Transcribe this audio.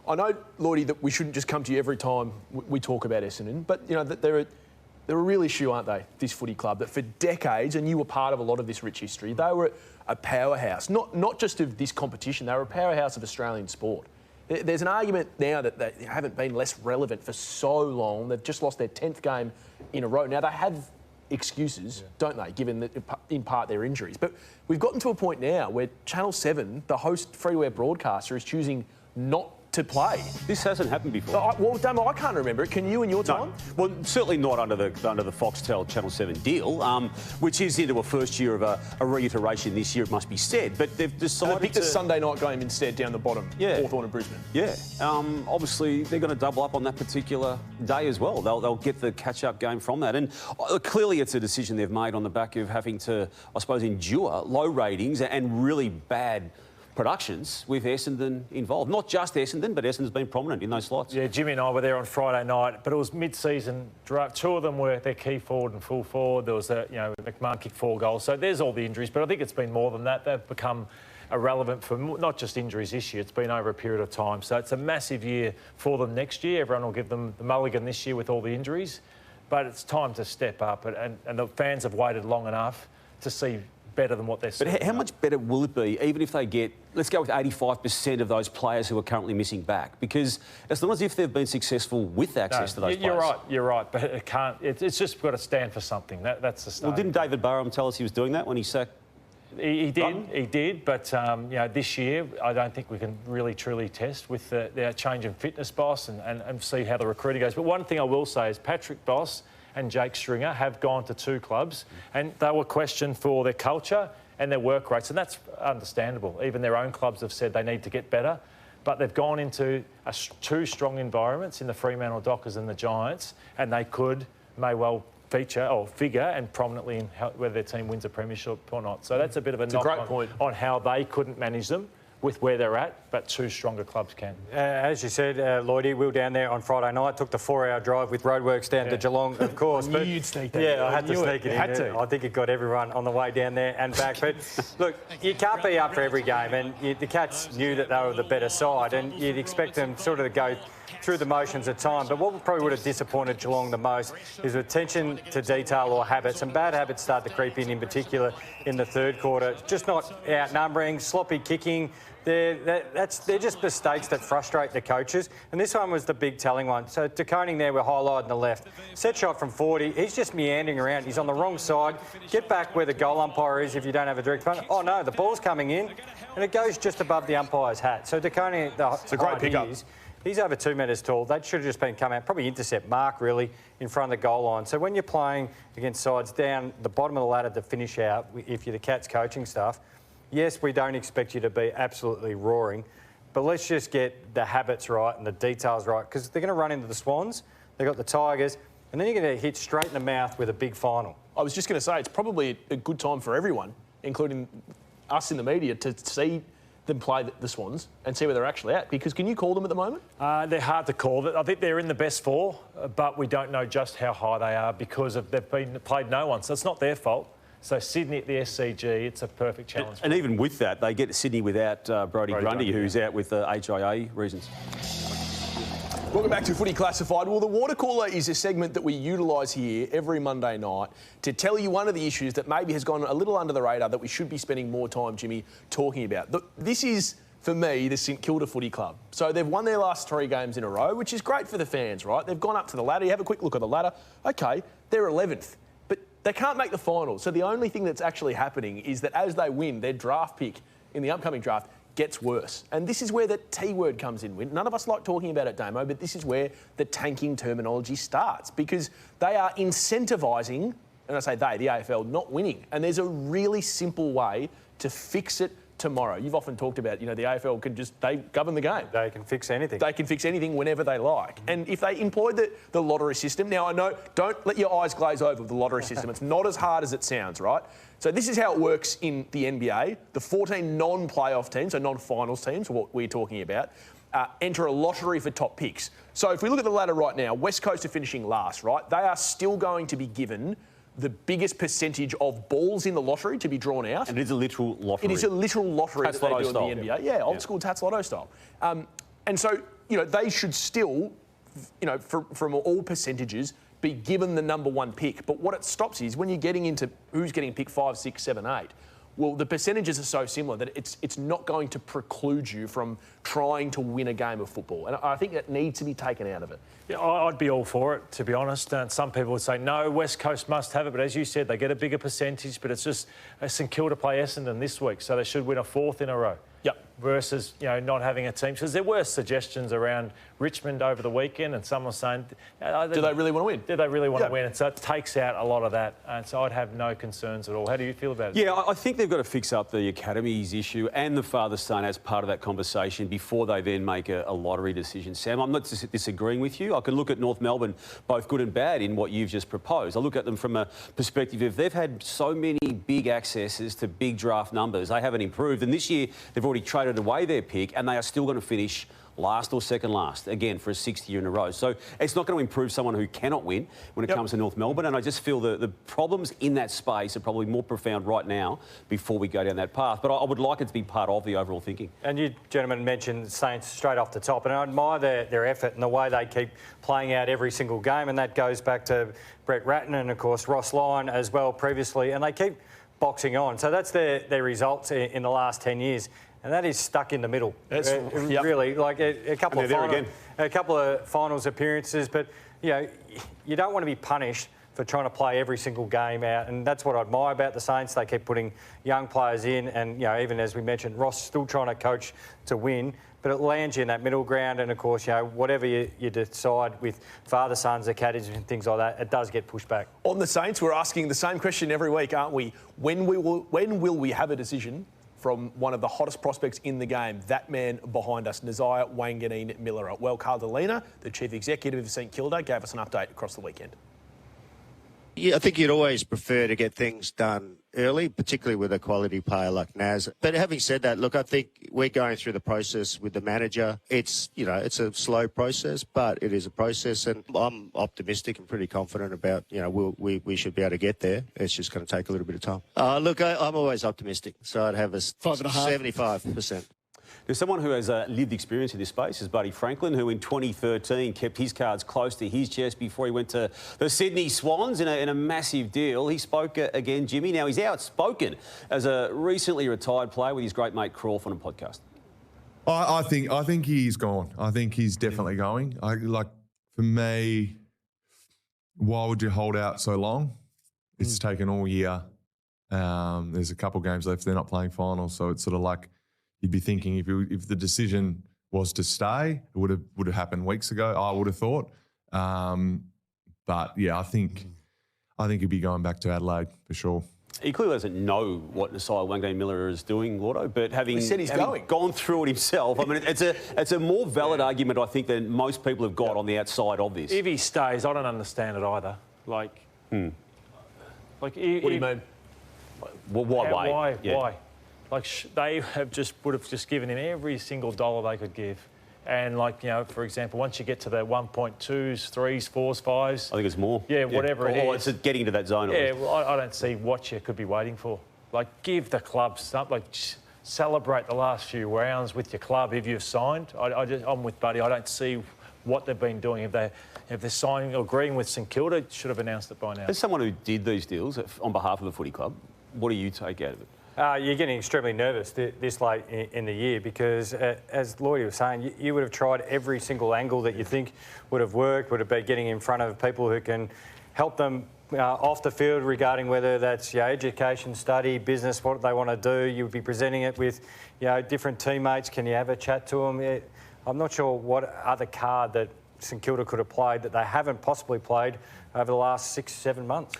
I know, Lloydie, that we shouldn't just come to you every time we talk about Essendon, but, you know, that they're a real issue, aren't they, this footy club, that for decades, and you were part of a lot of this rich history, they were a powerhouse, not just of this competition, they were a powerhouse of Australian sport. There's an argument now that they haven't been less relevant for so long. They've just lost their 10th game in a row. Now, they have excuses, don't they, given that in part their injuries. But we've gotten to a point now where Channel 7, the host free-to-air broadcaster, is choosing not to play. This hasn't happened before. Well, Damo, I can't remember it. Can you in your time? No. Well, certainly not under the Foxtel Channel 7 deal, which is into a first year of a reiteration this year, it must be said. But they've decided to pick the Sunday night game instead down the bottom, Hawthorn and Brisbane. Yeah. Obviously, they're going to double up on that particular day as well. They'll get the catch-up game from that. And clearly it's a decision they've made on the back of having to, I suppose, endure low ratings and really bad productions with Essendon involved. Not just Essendon, but Essendon's been prominent in those slots. Yeah, Jimmy and I were there on Friday night, but it was mid-season draft. Two of them were their key forward and full forward. There was, McMahon kicked 4 goals. So there's all the injuries, but I think it's been more than that. They've become irrelevant for not just injuries this year, it's been over a period of time. So it's a massive year for them next year. Everyone will give them the mulligan this year with all the injuries, but it's time to step up, and the fans have waited long enough to see better than what they're seeing. But how much better will it be, even if they get, let's go with 85% of those players who are currently missing back? Because it's not as if they've been successful with access to those players. You're right, but it can't. It's just got to stand for something. That's the start. Well, didn't David Barham tell us he was doing that when he sacked? He did, but this year I don't think we can really truly test with the change in fitness boss and see how the recruiting goes. But one thing I will say is Patrick Boss and Jake Stringer have gone to 2 clubs and they were questioned for their culture and their work rates, and that's understandable. Even their own clubs have said they need to get better, but they've gone into 2 strong environments in the Fremantle Dockers and the Giants, and they may well feature or figure and prominently in whether their team wins a premiership or not. So that's a bit of a knock on how they couldn't manage them with where they're at, but 2 stronger clubs can. As you said, Lloydie, we were down there on Friday night, took the 4-hour drive with roadworks down to Geelong, of course. I knew you'd sneak that. Yeah, I had to sneak it in. I think it got everyone on the way down there and back. But look, you can't be up for every game, and the Cats knew that they were the better side, and you'd expect them sort of to go through the motions at time. But what probably would have disappointed Geelong the most is attention to detail or habits, and bad habits start to creep in particular in the third quarter. Just not outnumbering, sloppy kicking. They're just mistakes that frustrate the coaches. And this one was the big telling one. So De Koning there, we're highlighting the left. Set shot from 40. He's just meandering around. He's on the wrong side. Get back where the goal umpire is if you don't have a direct front. Oh, no, the ball's coming in. And it goes just above the umpire's hat. So De Koning, it's a great pickup. He's over 2 metres tall. That should have just been come out, probably intercept mark, really, in front of the goal line. So when you're playing against sides down the bottom of the ladder to finish out, if you're the Cats coaching staff, yes, we don't expect you to be absolutely roaring, but let's just get the habits right and the details right, because they're going to run into the Swans, they've got the Tigers, and then you're going to hit straight in the mouth with a big final. I was just going to say, it's probably a good time for everyone, including us in the media, to see them play the Swans and see where they're actually at, because can you call them at the moment? They're hard to call. I think they're in the best 4, but we don't know just how high they are because they've played no one, so it's not their fault. So Sydney at the SCG, it's a perfect challenge. And even with that, they get to Sydney without Brody Grundy, who's out with HIA reasons. Welcome back to Footy Classified. Well, the water cooler is a segment that we utilise here every Monday night to tell you one of the issues that maybe has gone a little under the radar that we should be spending more time, Jimmy, talking about. This is, for me, the St Kilda Footy Club. So they've won their last 3 games in a row, which is great for the fans, right? They've gone up to the ladder. You have a quick look at the ladder. OK, they're 11th. But they can't make the finals. So the only thing that's actually happening is that as they win, their draft pick in the upcoming draft gets worse. And this is where the T word comes in. None of us like talking about it, Damo, but this is where the tanking terminology starts, because they are incentivising, and I say they, the AFL, not winning. And there's a really simple way to fix it tomorrow. You've often talked about, the AFL can they govern the game. They can fix anything. They can fix anything whenever they like. And if they employed the lottery system, now I know, don't let your eyes glaze over with the lottery system. It's not as hard as it sounds, right? So this is how it works in the NBA. The 14 non-playoff teams, so non-finals teams, what we're talking about, enter a lottery for top picks. So if we look at the ladder right now, West Coast are finishing last, right? They are still going to be given the biggest percentage of balls in the lottery to be drawn out. And it is a literal lottery. It is a literal lottery Tats that they Lotto do style. in the NBA. Yeah, old school Tats Lotto style. And so they should still, from all percentages, be given the number one pick. But what it stops is when you're getting into who's getting picked 5, 6, 7, 8. Well, the percentages are so similar that it's not going to preclude you from trying to win a game of football. And I think that needs to be taken out of it. Yeah, I'd be all for it, to be honest. And some people would say, no, West Coast must have it. But as you said, they get a bigger percentage. But it's just St Kilda play Essendon this week, so they should win a 4th in a row. Yep. Versus, not having a team. Because there were suggestions around Richmond over the weekend, and someone was saying... do they really want to win? Do they really want to win? And so it takes out a lot of that. And so I'd have no concerns at all. How do you feel about it? Yeah, I think they've got to fix up the academies issue and the father-son as part of that conversation before they then make a lottery decision. Sam, I'm not disagreeing with you. I can look at North Melbourne, both good and bad, in what you've just proposed. I look at them from a perspective of they've had so many big accesses to big draft numbers. They haven't improved. And this year, they've already traded away their pick and they are still going to finish last or second last, again, for a 6th year in a row. So it's not going to improve someone who cannot win when it comes to North Melbourne. And I just feel the problems in that space are probably more profound right now before we go down that path. But I would like it to be part of the overall thinking. And you gentlemen mentioned Saints straight off the top, and I admire their effort and the way they keep playing out every single game, and that goes back to Brett Ratton and, of course, Ross Lyon as well previously, and they keep boxing on. So that's their results in the last 10 years. And that is stuck in the middle. Really, like a couple of finals appearances, but you don't want to be punished for trying to play every single game out, and that's what I admire about the Saints. They keep putting young players in, and even as we mentioned, Ross still trying to coach to win, but it lands you in that middle ground. And of course, whatever you decide with father-sons, academies and things like that, it does get pushed back. On the Saints, we're asking the same question every week, aren't we? When will we have a decision from one of the hottest prospects in the game, that man behind us, Nasiah Wanganeen-Miller? Well, Carl Delina, the Chief Executive of St Kilda, gave us an update across the weekend. Yeah, I think you'd always prefer to get things done early, particularly with a quality player like Naz. But having said that, look, I think we're going through the process with the manager. It's, it's a slow process, but it is a process, and I'm optimistic and pretty confident about, we should be able to get there. It's just going to take a little bit of time. Look, I'm always optimistic, so I'd have a 75%. There's someone who has lived experience in this space, is Buddy Franklin, who in 2013 kept his cards close to his chest before he went to the Sydney Swans in a massive deal. He spoke again, Jimmy. Now, he's outspoken as a recently retired player with his great mate Croft on a podcast. I think he's gone. I think he's definitely going. For me, why would you hold out so long? It's taken all year. There's a couple games left. They're not playing finals, so it's sort of like, you'd be thinking if the decision was to stay, it would have happened weeks ago, I would have thought. But yeah, I think he'd be going back to Adelaide for sure. He clearly doesn't know what Nasiah Wanganeen-Miller is doing, Lordo, but having gone through it himself, I mean, it's a more valid argument, I think, than most people have got on the outside of this. If he stays, I don't understand it either. What do you mean? Well, why? Why? They would have just given him every single dollar they could give. And, for example, once you get to the 1.2s, 3s, 4s, 5s... I think it's more. Yeah, whatever it is. It's getting into that zone. Yeah, well, I don't see what you could be waiting for. Give the club something. Celebrate the last few rounds with your club if you've signed. I'm with Buddy. I don't see what they've been doing. If they're signing or agreeing with St Kilda, should have announced it by now. As someone who did these deals on behalf of the footy club, what do you take out of it? You're getting extremely nervous this late in the year because, as Lloyd was saying, you would have tried every single angle that you think would have worked, would have been getting in front of people who can help them off the field regarding whether that's education, study, business, what they want to do. You would be presenting it with different teammates. Can you have a chat to them? I'm not sure what other card that St Kilda could have played that they haven't possibly played over the last 6-7 months.